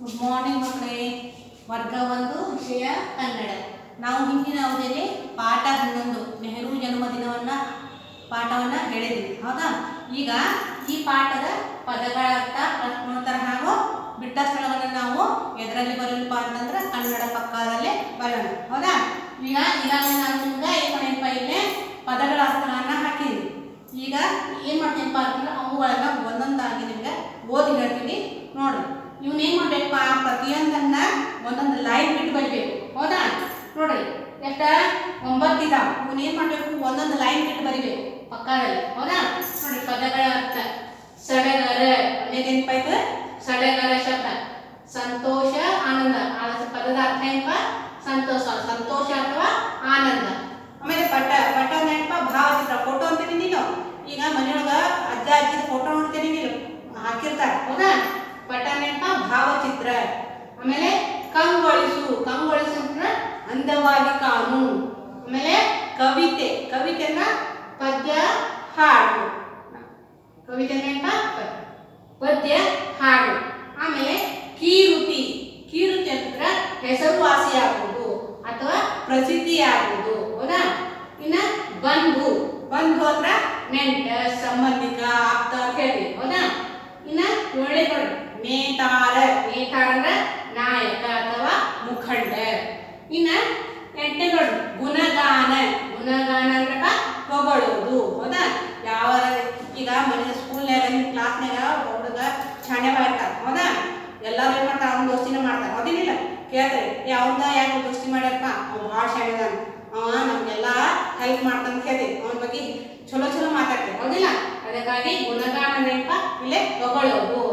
Good morning ಮಕ್ಕಳೇ. ವರ್ಗ 1 ವಿಷಯ ಕನ್ನಡ. ನಾವು ಹಿಂದಿನ ಅವಧಿಯಲ್ಲಿ ಪಾಠ 11 ನೆಹರು ಜನ್ಮದಿನವನ್ನು ಪಾಠವನ್ನು ಹೇಳಿದ್ವಿ, ಹೌದಾ? ಈಗ ಈ ಪಾಠದ ಪದಗಳ ಅರ್ಥ, ಪ್ರಶ್ನೋತ್ತರ ಹಾಗೂ ಬಿಟ್ಟ ಸ್ಥಳವನ್ನು ನಾವು ಎದರಲ್ಲಿ ಬರಲಿಪ್ಪ ಅಂತಂದ್ರೆ ಕನ್ನಡ ಪಕ್ಕದಲ್ಲೇ ಬರೋಣ, ಹೌದಾ? ಈಗಾಗಲೇ ನಾನು ನಿಮ್ಗೆ ಏನು ಮಾಡಿಪ್ಪ, ಇಲ್ಲೇ ಪದಗಳ ಅರ್ಥಗಳನ್ನು ಹಾಕಿದ್ವಿ. ಈಗ ಏನು ಮಾಡ್ತೀನಪ್ಪ ಅಂತಂದ್ರೆ ಅವುಗಳನ್ನು ಒಂದೊಂದಾಗಿ ನಿಮ್ಗೆ ಓದಿ ಹೇಳ್ತೀನಿ ನೋಡಿ. ಇವನೇನು ಮಾಡಬೇಕಪ್ಪ, ಪ್ರತಿಯೊಂದನ್ನ ಒಂದೊಂದು ಲೈನ್ ಬಿಟ್ಟು ಬರಿಬೇಕು, ಹೌದಾ? ನೋಡ್ರಿ ಎಷ್ಟ 9 ಇದಾವೆ. ಇವನೇನು ಮಾಡಬೇಕು, ಒಂದೊಂದು ಲೈನ್ ಬಿಟ್ಟು ಬರಿಬೇಕು ಪಕ್ಕದಲ್ಲಿ, ಹೌದಾ? ನೋಡಿ ಪದಗಳ ಅರ್ಥ. ಸಡಗರ ಒಂದೇನೇನಪ್ಪ ಇದು? ಸಡಗರ ಶಬ್ದ ಸಂತೋಷ, ಆನಂದ. ಆ ಪದದ ಅರ್ಥ ಏನಪ್ಪ? ಸಂತೋಷ, ಸಂತೋಷ ಅಥವಾ ಆನಂದ. ಆಮೇಲೆ ಪಟ ಪಟ ಏನಪ್ಪ? ಭಾವಚಿತ್ರ, ಫೋಟೋ ಅಂತೀನಿ ನೀನು. ಈಗ ಮನೆಯೊಳಗ ಅಜ್ಜ ಅಜ್ಜಿದ ಫೋಟೋ ನೋಡ್ತೀನಿ ನೀನು, ಹಾಕಿರ್ತಾರೆ, ಹೌದಾ? ಪಟ ಏನಪ್ಪ? ಭಾವಚಿತ್ರ. ಆಮೇಲೆ ಕಂಗೊಳಿಸು, ಕಂಗೊಳಿಸು ಅಂದ್ರೆ ಅಂದವಾಗಿ ಕಾಣು. ಆಮೇಲೆ ಕವಿತೆ, ಕವಿತೆನ ಪದ್ಯ ಹಾಡು. ಕವಿತೆ ಏನಪ್ಪ? ಪದ್ಯ ಹಾಡು. ಆಮೇಲೆ ಕೀರುತಿ, ಕೀರುತಿ ಅಂದ್ರೆ ಹೆಸರುವಾಸಿಯಾಗುವುದು ಅಥವಾ ಪ್ರಸಿದ್ಧಿಯಾಗುವುದು, ಹೌದಾ? ಇನ್ನ ಬಂಧು, ಬಂಧು ಅಂದ್ರೆ ನೆಂಟ, ಸಂಬಂಧಿಕ, ಆಪ್ತ ಅಂತ ಹೇಳಿ, ಹೌದಾ? ಇನ್ನ ಒಳ್ಳೆ ನೋಡಿ ನೇತಾರ, ನೇತಾರ ಅಂದ್ರೆ ನಾಯಕ ಅಥವಾ ಮುಖಂಡ. ಇನ್ನ 8ನೇ ನೋಡಿ ಗುಣಗಾನ, ಗುಣಗಾನ ಅಂದ್ರಪ್ಪ ಹೊಗಳುವುದು, ಹೌದಾ? ಯಾವ ಈಗ ಮನೆ ಸ್ಕೂಲ್ನಾಗ ಕ್ಲಾಸ್ನಾಗ ಹುಡುಗ ಶಾಣೆ ಮಾಡ್ತಾರೆ, ಹೌದಾ? ಎಲ್ಲರೂ ಏನು ಮಾಡ್ತಾರೆ, ಅವ್ನ ದೋಸ್ತಿನ ಮಾಡ್ತಾರೆ, ಹೌದಿಲ್ಲ? ಕೇಳ್ತಾರೆ, ಯಾವ್ದ ಯಾಕೆ ದೋಸ್ತಿ ಮಾಡ್ಯಾರಪ್ಪ, ಅವ್ನು ಭಾಳ ಶಾಣೆ ಅದಾನ, ಅವ ನಮಗೆಲ್ಲ ಹೆಲ್ಪ್ ಮಾಡ್ತಾನೆ ಹೇಳಿ ಅವನ ಬಗ್ಗೆ ಚಲೋ ಚಲೋ ಮಾತಾಡ್ತಾರೆ, ಹೌದಿಲ್ಲ? ಅದಕ್ಕಾಗಿ ಗುಣಗಾನ ನೆನಪ ಇಲ್ಲೇ ಹೊಗಳೋದು.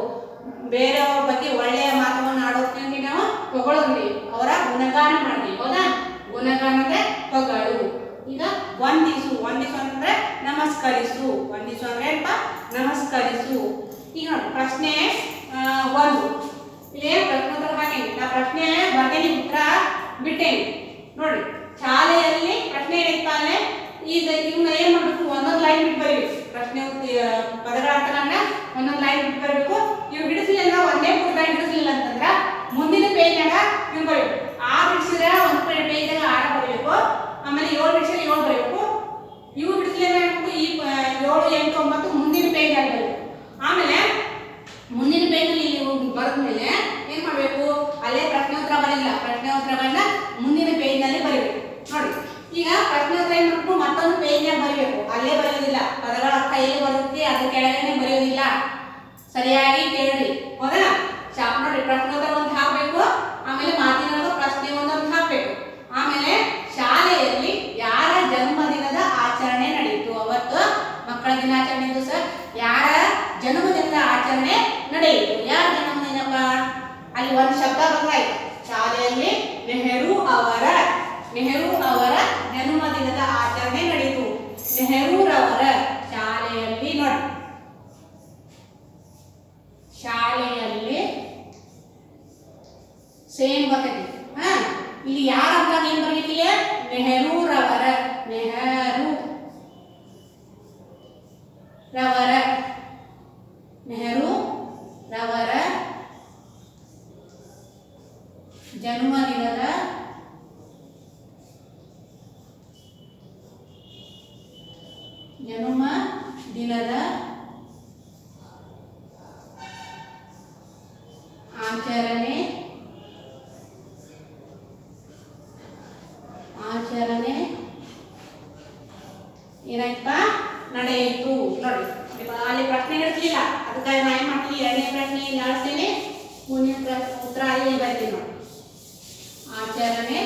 ಬೇರೆಯವ್ರ ಬಗ್ಗೆ ಒಳ್ಳೆಯ ಮಾತನ್ನು ಆಡೋದಕ್ಕೆ ನಾವು ಹೊಗಳೋದ್ವಿ, ಅವರ ಗುಣಗಾನ ಮಾಡ್ತೀವಿ, ಹೌದಾ? ಗುಣಗಾನ ಅಂದ್ರೆ ಹೊಗಳು. ಈಗ ವಂದಿಸು, ವಂದಿಸು ಅಂದ್ರೆ ನಮಸ್ಕರಿಸು. ವಂದಿಸು ಅಂದ್ರೆ ಏನಪ್ಪ? ನಮಸ್ಕರಿಸು. ಈಗ ನೋಡಿ ಪ್ರಶ್ನೆ 1 ಇಲ್ಲೇ ಪ್ರಶ್ನೋತ್ತರ ಹಾಕೇನಿ. ನಾ ಪ್ರಶ್ನೆ ಬರ್ತೇನೆ, ಉತ್ತರ ಬಿಟ್ಟೇನಿ ನೋಡಿ. ಶಾಲೆಯಲ್ಲಿ ಪ್ರಶ್ನೆ ಏನಪ್ಪ ಅಂದ್ರೆ ಈಗ ಇವ್ನ ಏನ್ ಮಾಡ್ಬೇಕು, ಒಂದೊಂದು ಲೈನ್ ಬಿಟ್ಟು ಬರೀಬೇಕು. ಪ್ರಶ್ನೆ ಪದಗಳ ಅರ್ಥಗಳನ್ನ ಒಂದೊಂದು ಲೈನ್ ಬಿಟ್ಟು ಬರಬೇಕು. ಇವ್ ಬಿಡಿಸ್ಲಿಲ್ಲ, ಒಂದೇ ಪುಟ ಬಿಡಿಸ್ಲಿಲ್ಲ ಅಂತಂದ್ರ ಮುಂದಿನ ಪೇಜ್ನಾಗ ಇವ್ ಬರೀಬೇಕು. 6 ಬಿಡಿಸಿದ್ರೆ ಒಂದು ಪೇಜ್ನಾಗ 6 ಬರೀಬೇಕು. ಆಮೇಲೆ 7 ಬಿಡಿಸಿದ್ರೆ 7 ಬರೀಬೇಕು. ಇವು ಬಿಡಿಸ್ಲಿಲ್ಲ ಅನ್ಬೇಕು, ಈ 7, 8, 9 ಮುಂದಿನ ಪೇಜ್ನಾಗ ಬರೀಬೇಕು. ಆಮೇಲೆ ಮುಂದಿನ ಪೇಜ್ನಲ್ಲಿ ಇಲ್ಲಿ ಬರೆದ್ಮೇಲೆ ಏನ್ ಮಾಡ್ಬೇಕು, ಅಲ್ಲೇ ಪ್ರಶ್ನೋತ್ತರ ಬರಲಿಲ್ಲ, ಪ್ರಶ್ನೋತ್ತರಗಳನ್ನ ಮುಂದಿನ ಪೇಜ್ನಲ್ಲಿ ಬರೀಬೇಕು ನೋಡಿ. ಈಗ ಪ್ರಶ್ನೋತ್ತರ ಏನ್ ಮಾಡ್ಬೇಕು, ಮತ್ತೊಂದು ಪೇಜ್ನಾಗ ಬರೀಬೇಕು, ಅಲ್ಲೇ ಬರೆಯೋದಿಲ್ಲ. ಪದಗಳ ಅರ್ಥ ಎಲ್ಲಿ ಬರುತ್ತೆ ಅದ್ರ ಕೆಳಗಡೆ ಬರೆಯೋದಿಲ್ಲ. ಸರಿಯಾಗಿ ಕೇಳಿ, ಹೌದಾ? ನೋಡಿ ಪ್ರಶ್ನೋತ್ತರ ಒಂದು ಹಾಕಬೇಕು, ಆಮೇಲೆ ಮಾತಿನೊಳಗೆ ಪ್ರಶ್ನೆ ಒಂದೊಂದು ಹಾಕಬೇಕು. ಆಮೇಲೆ ಶಾಲೆಯಲ್ಲಿ ಯಾರ ಜನ್ಮದಿನದ ಆಚರಣೆ ನಡೆಯಿತು, ಅವತ್ತು ಮಕ್ಕಳ ದಿನಾಚರಣೆ ದಿವಸ ಯಾರ ಜನ್ಮದಿನದ ಆಚರಣೆ ನಡೆಯಿತು. ಯಾರ ಜನ್ಮದಿನಪ್ಪ? ಅಲ್ಲಿ ಒಂದು ಶಬ್ದ ಬಂದಾಯ್ತು. ಶಾಲೆಯಲ್ಲಿ ನೆಹರು ಅವರ ಜನ್ಮದಿನದ ಆಚರಣೆ ನಡೆಯಿತು. ನೆಹರೂರವರ ಶಾಲೆಯಲ್ಲಿ ನೋಡಿ, ಶಾಲೆಯಲ್ಲಿ ಸೇಮ್ ಬರ್ತೈತಿ. ಇಲ್ಲಿ ಯಾರ ಅಂತ ಏನ್ ಬರ್ಬೇಕಿಲ್ಲ, ನೆಹರೂರವರ, ನೆಹರು ರವರ, ನೆಹರು ರವರ ಜನ್ಮದಿನದ ಆಚರಣೆ ಏನಾಯ್ತಪ್ಪ, ನಡೆಯಿತು ನೋಡಿ. ಅಲ್ಲಿ ಪ್ರಶ್ನೆ ಇರ್ತಿಲ್ಲ, ಅದಕ್ಕಾಗಿ ನಾ ಏನ್ ಮಾಡ್ತೀನಿ, 2ನೇ ಪ್ರಶ್ನೆ ನಡೆಸ್ತೀನಿ, ಮುಂದಿನ ಉತ್ತರ ಅಲ್ಲಿ ಬರ್ತೀನಿ ನೋಡಿ. ಆಚರಣೆ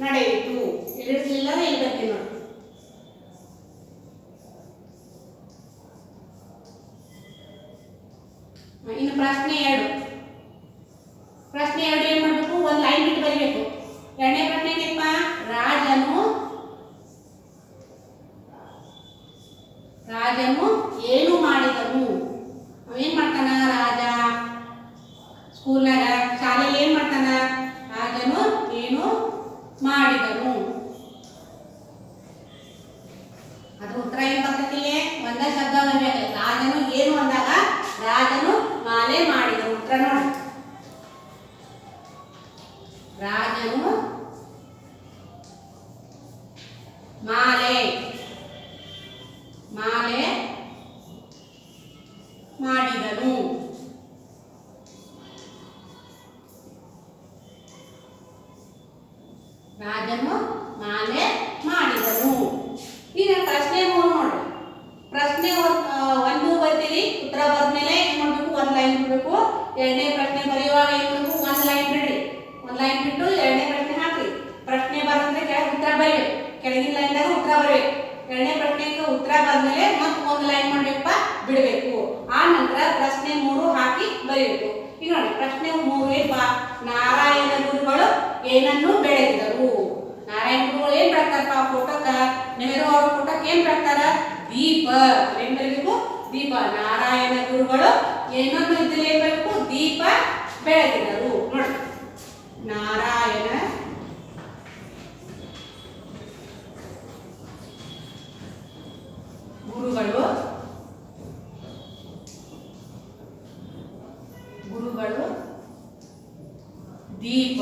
ನಡೆಯಿತು, ಇಳಿರ್ಲಿಲ್ಲ, ಇಲ್ಲಿ ಬರ್ತೀನಿ ನೋಡಿ. ಇನ್ನು ಪ್ರಶ್ನೆ 2, ಪ್ರಶ್ನೆ 2 ಏನ್ ಮಾಡ್ಬೇಕು, ಒಂದು ಲೈನ್ ಬಿಟ್ಟು ಬರೀಬೇಕು. 2ನೇ ಪ್ರಶ್ನೆ ಏನಪ್ಪ, ರಾಜನು ಏನು ಮಾಡಿದನು? ಏನ್ ಮಾಡ್ತಾನ ರಾಜ? ಸ್ಕೂಲ್ನಾಗ ಶಾಲೆಯಲ್ಲಿ ಏನ್ ಮಾಡ್ತಾನ? ರಾಜನು ಏನು ಮಾಡಿದನು? ಅದು ಉತ್ತರ ಏನ್ ಬರ್ತೈತಿ, ಒಂದೇ ಶಬ್ದ ಬರಬೇಕು. ರಾಜನು ಏನು ಅಂದಾಗ ರಾಜನು ಮಾಲೆ ಮಾಡಿದನು. ಉತ್ತರ ನೋಡಿ. ರಾಜನು ಮಾಲೆ ಮಾಲೆ ಮಾಡಿದನು. ರಾಜನು ಮಾಲೆ ಮಾಡಿದನು. ಈಗ ಪ್ರಶ್ನೆ ನೋಡಿ. ಪ್ರಶ್ನೆ ಒಂದು ಬರ್ತೀರಿ, ಉತ್ತರ ಬರ್ದ್ಮೇಲೆ ಏನ್ ಮಾಡ್ಬೇಕು, ಒಂದ್ ಲೈನ್ ಬಿಡ್ಬೇಕು. ಎರಡನೇ ಪ್ರಶ್ನೆ ಬರೆಯುವಾಗ ಏನ್ ಮಾಡ್ಬೇಕು, ಒಂದ್ ಲೈನ್ ಬಿಡ್ರಿ. ಒಂದ್ ಲೈನ್ ಬಿಟ್ಟು ಎರಡನೇ ಪ್ರಶ್ನೆ ಹಾಕ್ರಿ. ಪ್ರಶ್ನೆ ಬರೆದ್ರೆ ಕೆಳಗೆ ಉತ್ತರ ಬರೀಬೇಕು, ಕೆಳಗಿನ ಲೈನ್ದಾಗ ಉತ್ತರ ಬರಬೇಕು. ಎರಡನೇ ಪ್ರಶ್ನೆಗೆ ಉತ್ತರ ಬಂದ್ಮೇಲೆ ಮತ್ತೆ ಒಂದು ಲೈನ್ ಮಾಡ್ಬೇಕಪ್ಪ ಬಿಡಬೇಕು. ಆ ನಂತರ ಪ್ರಶ್ನೆ 3 ಹಾಕಿ ಬರೀಬೇಕು. ಈಗ ನೋಡಿ ಪ್ರಶ್ನೆ 3 ಏನಪ್ಪ, ನಾರಾಯಣ ಗುರುಗಳು ಏನನ್ನು ಬೆಳೆಸಿದರು. ನಾರಾಯಣ ಗುರುಗಳು ಏನ್ ಬೆಳಗ್ತಾರಪ್ಪ, ಫೋಟೋಕ್ಕ ನೆಹರು ಅವ್ರ ಫೋಟೋಕ್ಕೆ ಏನ್ ಬೆಳಗ್ತಾರ, ದೀಪ. ಏನ್ ಬರೀಬೇಕು, ದೀಪ. ನಾರಾಯಣ ಗುರುಗಳು ಏನನ್ನು ಇದ್ದಲ್ಲಿ ಏನ್ ಬರಬೇಕು, ದೀಪ ಬೆಳಗಿದರು. ನೋಡಿ, ನಾರಾಯಣ ಗುರುಗಳು ದೀಪ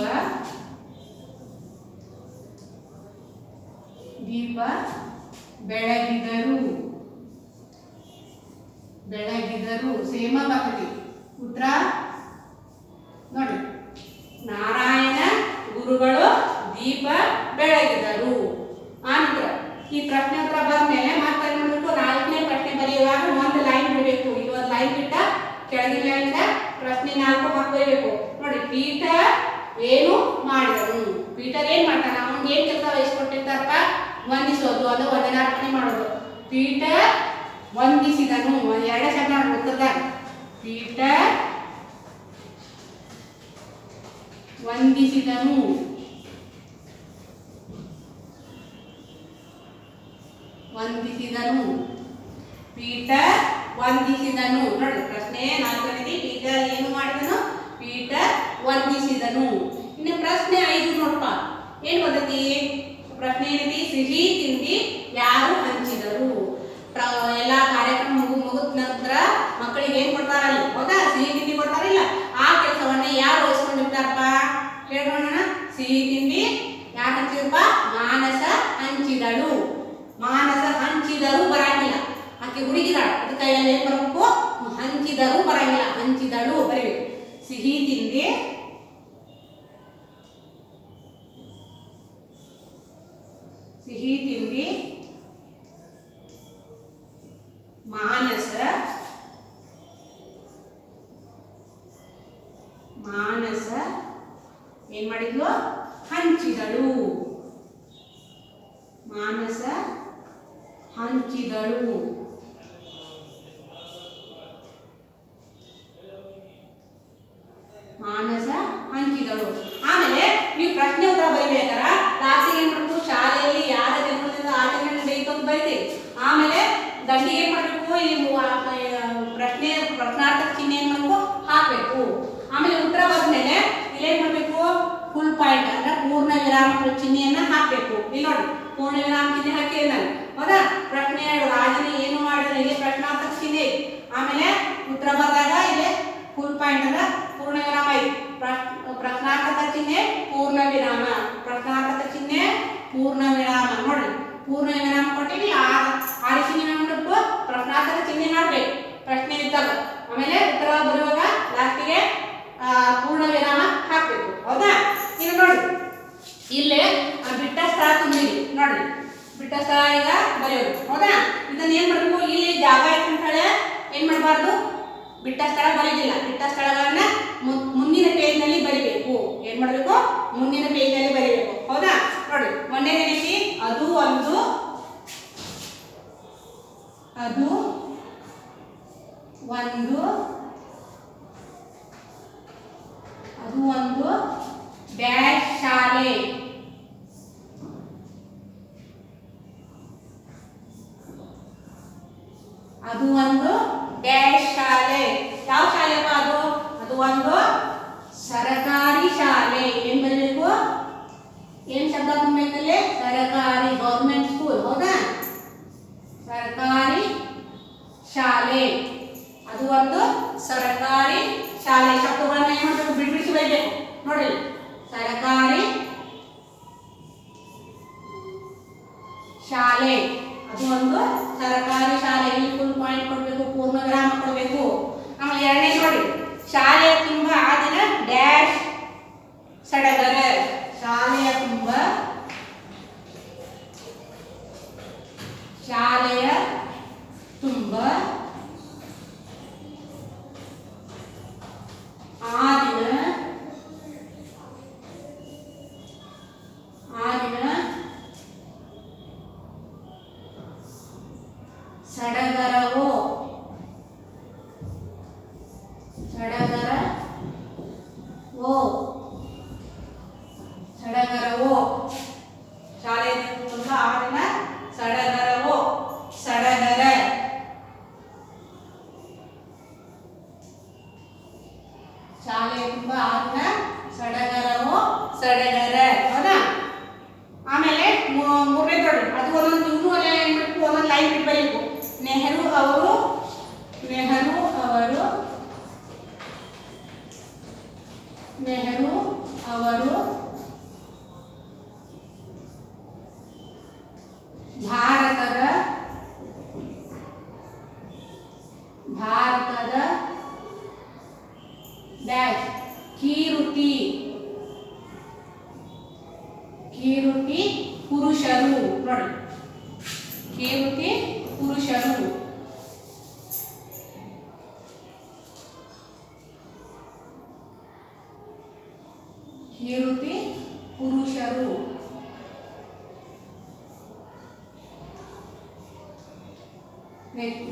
ಬೆಳಗಿದರು. ಸೇಮ ಬರ್ತದೆ ಉತ್ತರ ನೋಡಿ. ನಾರಾಯಣ ಗುರುಗಳು ದೀಪ ಬೆಳಗಿದರು. ಆನಂತರ ಈ ಪ್ರಶ್ನೆ ಉತ್ತರ ಬಂದ್ಮೇಲೆ ಮತ್ತೆ ಏನ್ ಮಾಡಬೇಕು, 4ನೇ ಪ್ರಶ್ನೆ ಬರೆಯುವಾಗ ಒಂದು ಲೈನ್ ಬಿಡಬೇಕು. ಇಲ್ಲಿ ಒಂದು ಲೈನ್ ಬಿಟ್ಟ ಕೆಳಗಿನ ಲೈನ್ ಪ್ರಶ್ನೆ 4 ಹಾಕಿ ಬರೀಬೇಕು. ನೋಡಿ, ಪೀಟರ್ ಏನು ಮಾಡಿದನು. ಪೀಟರ್ ಏನ್ ಮಾಡ್ತಾನ, ಅವ್ನಿಗೆ ಏನ್ ಕೆಲಸ ವಹಿಸ್ಕೊಟ್ಟಿರ್ತಾರಪ್ಪ, ವಂದಿಸೋದು, ಅದು ವಂದನಾರ್ಪಣೆ ಮಾಡೋದು. ಪೀಟರ್ ವಂದಿಸಿದನು. ಎರಡೇ ಶಬ್ದ ಉತ್ತರದಾಗ. ಪೀಟರ್ ವಂದಿಸಿದನು. ಪೀಟರ್ ವಂದಿಸಿದನು. ನೋಡಿ, ಪ್ರಶ್ನೆ 4ನೇది ಪೀಟರ್ ಏನು ಮಾಡಿದನು, ಪೀಟರ್ ವಂದಿಸಿದನು. ಇನ್ನು ಪ್ರಶ್ನೆ 5 ನೋಡಪ್ಪ, ಏನು ಬರ್ತೈತಿ ಪ್ರಶ್ನೆ ಏನೈತಿ, ಸಿಹಿ ತಿಂಡಿ ಯಾರು ಹಂಚಿದರು. ಎಲ್ಲಾ ಕಾರ್ಯಕ್ರಮ ಮುಗಿದ ನಂತರ ಮಕ್ಕಳಿಗೆ ಏನ್ ಕೊಡ್ತಾರಲ್ಲ, ಹೌದಾ, ಸಿಹಿ ತಿಂಡಿ ಕೊಡ್ತಾರಿಲ್ಲ. ಆ ಕೆಲಸವನ್ನ ಯಾರು ವಹಿಸ್ಕೊಂಡಿರ್ತಾರಪ್ಪ ಹೇಳ್ಕೊಂಡ. ಸಿಹಿ ತಿಂಡಿ ಯಾರು ಹಂಚಿದಪ್ಪ, ಮಾನಸ ಹಂಚಿದಳು. ಮಾನಸ ಹಂಚಿದರು ಬರಂಗಿಲ್ಲ, ಆಕೆ ಹುಡುಗಿದಾಳ, ಅದಕ್ಕೆ ಏನ್ ಬರಬೇಕು, ಹಂಚಿದರು ಬರಂಗಿಲ್ಲ, ಹಂಚಿದಳು ಬರೀಬೇಕು. ಸಿಹಿ ತಿಂಡಿ ಮಾನಸ ಏನ್ ಮಾಡಿದ್ಲು, ಹಂಚಿದಳು. ಮಾನಸ ಹಂಚಿದಳು. ಆಮೇಲೆ ನೀವು ಪ್ರಶ್ನೆ ಉತ್ತರ ಬರೀಬೇಕಾರ ಲಾಸ್ಟಿಗೆ ಏನ್ ಮಾಡಬೇಕು, ಶಾಲೆಯಲ್ಲಿ ಯಾರ ಜನ್ಮದಿಂದ ಆಚರಣೆ ನಡೆಯಿತು ಅಂತ ಬರೀತೀವಿ. ಆಮೇಲೆ ದಂಡಿಗೆ ಏನ್ ಮಾಡಬೇಕು, ಈ ಪ್ರಶ್ನಾರ್ಥಕ ಚಿಹ್ನೆ ಏನ್ ಮಾಡಬೇಕು ಹಾಕಬೇಕು. ಆಮೇಲೆ ಉತ್ತರ ಬಂದ್ಮೇಲೆ ಇಲ್ಲೇನ್ ಮಾಡಬೇಕು, ಫುಲ್ ಪಾಯಿಂಟ್ ಅಂದ್ರೆ ಪೂರ್ಣ ವಿರಾಮ ಚಿಹ್ನೆಯನ್ನ ಹಾಕಬೇಕು. ಇಲ್ಲಿ ನೋಡಿ, ಪೂರ್ಣ ವಿರಾಮ ಚಿಹ್ನೆ ಹಾಕಿದೆ ನಾನು, ಹೌದಾ. ಪ್ರಶ್ನೆ 2, ರಾಜನ ಏನು ಮಾಡಿದ, ಇಲ್ಲಿ ಪ್ರಶ್ನಾರ್ಥಕ ಚಿಹ್ನೆ. ಆಮೇಲೆ ಉತ್ತರ ಬಂದಾಗ ಇಲ್ಲಿ ಫುಲ್ ಪಾಯಿಂಟ್ ಅಂದ್ರೆ ಪೂರ್ಣ ವಿರಾಮ ಐತಿ. ಪ್ರಶ್ನಾರ್ಥಕ ಚಿಹ್ನೆ ಪೂರ್ಣ ವಿರಾಮ, ಪ್ರಶ್ನಾರ್ಥಕ ಚಿಹ್ನೆ ಪೂರ್ಣ ವಿರಾಮ. ನೋಡಿ, ಪೂರ್ಣ ವಿರಾಮ ಕೊಟ್ಟಿವಿ, ಆ ಚಿಹ್ನೆ ಮಾಡಬೇಕು, ಪ್ರಶ್ನಾರ್ಥಕ ಚಿಹ್ನೆ ಹಾಕ್ಬೇಕು ಪ್ರಶ್ನೆ ಇದ್ದಾಗ. ಆಮೇಲೆ ಉತ್ತರ ಬರುವಾಗ ಲಾಸ್ಟಿಗೆ ಪೂರ್ಣ ವಿರಾಮ ಹಾಕ್ಬೇಕು, ಹೌದಾ. ಈಗ ನೋಡಿ, ಇಲ್ಲೇ ಬಿಟ್ಟ ಸ್ಥಳ ತುಂಬಿರಿ. ನೋಡಿ, ಬಿಟ್ಟ ಸ್ಥಳ ಈಗ ಬರೆಯೋದು, ಹೌದಾ. ಇದನ್ನ ಏನ್ ಮಾಡಬೇಕು, ಇಲ್ಲಿ ಜಾಗ ಅಂತ ಏನ್ ಮಾಡಬಾರ್ದು, ಬಿಟ್ಟ ಸ್ಥಳ ಬರೆಯೋದಿಲ್ಲ. ಬಿಟ್ಟ ಸ್ಥಳಗಳನ್ನ ಮುಂದಿನ ಪೇಜ್ನಲ್ಲಿ ಬರಿಬೇಕು. ಏನ್ ಮಾಡಬೇಕು, ಮುಂದಿನ ಪೇಜ್ನಲ್ಲಿ ಬರಿಬೇಕು, ಹೌದಾ. ನೋಡಿ, ಮೊನ್ನೆದೇನೈತಿ, ಅದು ಒಂದು ಡ್ಯಾಶ್ ಶಾಲೆ. ಅದು ಒಂದು ಡ್ಯಾಶ್ ಶಾಲೆ. ಯಾವ ಶಾಲೆಪ್ಪ ಅದು, ಅದು ಒಂದು ಸರಕಾರಿ ಶಾಲೆ. ಏನ್ ಬರಬೇಕು, ಏನ್ ಶಬ್ದ ತುಂಬಬೇಕಲ್ಲಿ, ಸರಕಾರಿ, ಗೌರ್ಮೆಂಟ್ ಸ್ಕೂಲ್, ಹೌದಾ. ಸರಕಾರಿ ಶಾಲೆ, ಅದು ಒಂದು ಒಂದು ಸರ್ಕಾರಿ ಶಾಲೆ. ಇಲ್ಲಿ ಫುಲ್ ಪಾಯಿಂಟ್ ಕೊಡಬೇಕು, ಪೂರ್ಣ ವಿರಾಮ ಕೊಡಬೇಕು. ಆಮೇಲೆ ಎರಡನೇ ನೋಡಿ, ಶಾಲೆಯ ತುಂಬ ಆ ದಿನ ಡ್ಯಾಶ್ ಸಡಗರ. ಶಾಲೆಯ ತುಂಬ ಶಾಲೆಯ ತುಂಬ ಆ ದಿನ ಸಡಗರವೋ ಶಾಲೆಯ ತುಂಬ ಆ ದಿನ ಸಡಗರವೋ ಸಡಗರ. ಶಾಲೆಯ ತುಂಬ ಆ ದಿನ ಸಡಗರವೋ ಸಡಗರ. ಹೌದಾ? ಆಮೇಲೆ ಮೂರನೇ ದೊಡ್ಡ ಅದು ಒಂದೊಂದು ಇನ್ನೂ ಏನ್ ಮಾಡಬೇಕು, ಒಂದೊಂದು ಲೈನ್ ಬಿಟ್ಟು ಬರೀಬೇಕು. ನೆಹರು ಅವರು ಭಾರತದ ಡ್ಯಾಶ್ ಕೀರುತಿ ಪುರುಷರು. ನೋಡಿ, ಕೀರುತಿ ಪುರುಷರು. ಕೀರುತಿ ಪುರುಷರು.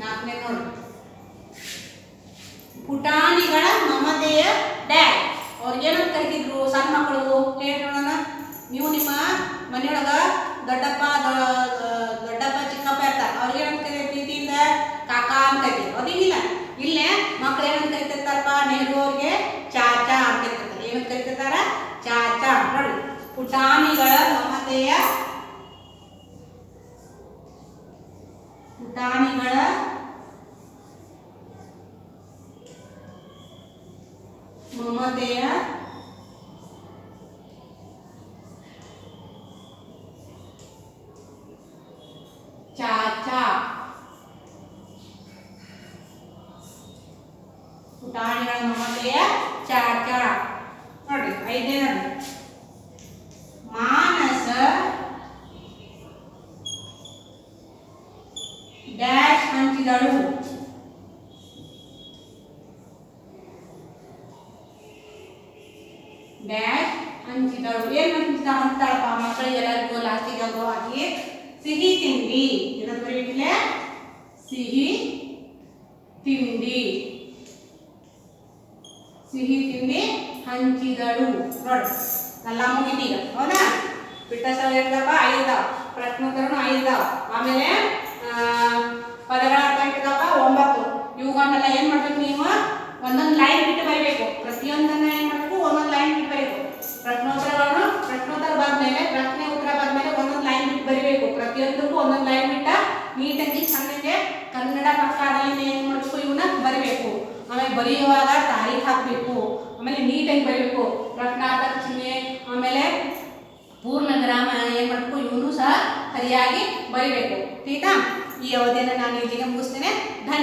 ನಾಲ್ಕನೇ ನೋಡಿ, ಪುಟಾಣಿಗಳ ಮಮತೆಯ ಡ್ಯಾಶ್. ಅವ್ರಿಗೇನಂತ ಕರಿತಿದ್ರು ಸಣ್ಣ ಮಕ್ಕಳು? ಹೇಳಿ ನೋಡೋಣ. ನೀವು ನಿಮ್ಮ ಮನೆಯೊಳಗ ದೊಡ್ಡಪ್ಪ ಚಿಕ್ಕಪ್ಪ ಇರ್ತಾರೆ, ಅವ್ರಿಗೇನಂತ ಕರೀತೀವಿ? ಪ್ರೀತಿಯಿಂದ ಕಾಕಾ ಅಂತ ಕರಿತೀವಿ. ಅದೇನಿಲ್ಲ, ಇಲ್ಲೇ ಮಕ್ಳು ಏನಂತ ಕರಿತಿರ್ತಾರಪ್ಪ? ನೆಹರು ಅವ್ರಿಗೆ ಚಾಚಾ ಅಂತ ಕರಿತಿರ್ತಾರೆ. ಏನಂತ ಕರಿತಿರ್ತಾರ? ಚಾಚಾ. ನೋಡಿ, ಪುಟಾಣಿಗಳ ಮಮತೆಯ ಚಾಚಾ. ಪುಟಾಣಿಗಳ ಮಮತೆಯ ಚಾಚಾ. ನೋಡಿ, ಐದನೇ ಮಾನಸ ಡ್ಯಾಶ್ ಹಂಚಿದಳು. ಡ್ಯಾಶ್ ಹಂಚಿದಳು. ಏನು ಹಂಚ್ತಾಳಪ್ಪ ಮಕ್ಕಳಿಗೆಲ್ಲರಿಗೂ? ಲಾಸ್ಟಿಗೆ ಹಾಕಿ ಸಿಹಿ ತಿಂಡಿ. ಏನಂತ ಬರೀಬೇಕಿಲ್ಲ? ಸಿಹಿ ತಿಂಡಿ ಹಂಚಿದಳು. ನೋಡಿ, ಎಲ್ಲ ಮುಗಿದೀಗ. ಹೌದಾ? ಬಿಟ್ಟ ಸ್ಥಳ ಇರ್ತಾವ 5 ಇದಾವ, ಪ್ರಶ್ನೋತ್ತರನು 5 ಇದಾವ. ಆಮೇಲೆ ಪದಗಳ ಅರ್ಥ ಇರ್ತದಪ್ಪ 9. ಇವುಗಳನ್ನೆಲ್ಲ ಏನ್ ಮಾಡ್ಬೇಕು? ನೀವು ಒಂದೊಂದು ಲೈನ್ ಬಿಟ್ಟು ಬರೀಬೇಕು. ಪ್ರತಿಯೊಂದನ್ನ ಏನ್ ಮಾಡ್ಬೇಕು? ಒಂದೊಂದು ಲೈನ್ ಬಿಟ್ಟು ಬರೀಬೇಕು. ಪ್ರಶ್ನೋತ್ತರ ಬಂದ್ಮೇಲೆ, ಪ್ರಶ್ನೆ ಉತ್ತರ ಬಂದ್ಮೇಲೆ ಒಂದೊಂದು ಲೈನ್ ಬಿಟ್ಟು ಬರೀಬೇಕು. ಪ್ರತಿಯೊಂದಕ್ಕೂ ಒಂದೊಂದು ಲೈನ್ ಬಿಟ್ಟ ನೀಟಾಗಿ ಚಂದಗೆ ಕನ್ನಡ ಪಕ್ಕದಲ್ಲಿ ಏನ್ ಮಾಡ್ಬೇಕು? ಇವನ್ನ ಬರೀಬೇಕು. ಆಮೇಲೆ ಬರೆಯುವಾಗ ತಾರೀಖ್ ಹಾಕಬೇಕು. ಆಮೇಲೆ ನೀಟಾಗಿ ಬರೀಬೇಕು. ಪ್ರಶ್ನಾರ್ಥಕ ಚಿಹ್ನೆ, ಆಮೇಲೆ ಪೂರ್ಣ ವಿರಾಮ ಏನ್ ಮಾಡಬೇಕು? ಇವನು ಸಹ ಸರಿಯಾಗಿ ಬರೀಬೇಕು. ಆಯ್ತಾ? ಈ ಅವಧಿಯನ್ನು ನಾನು ಇಲ್ಲಿಗೆ ಮುಗಿಸ್ತೇನೆ. ಧನ್ಯವಾದ.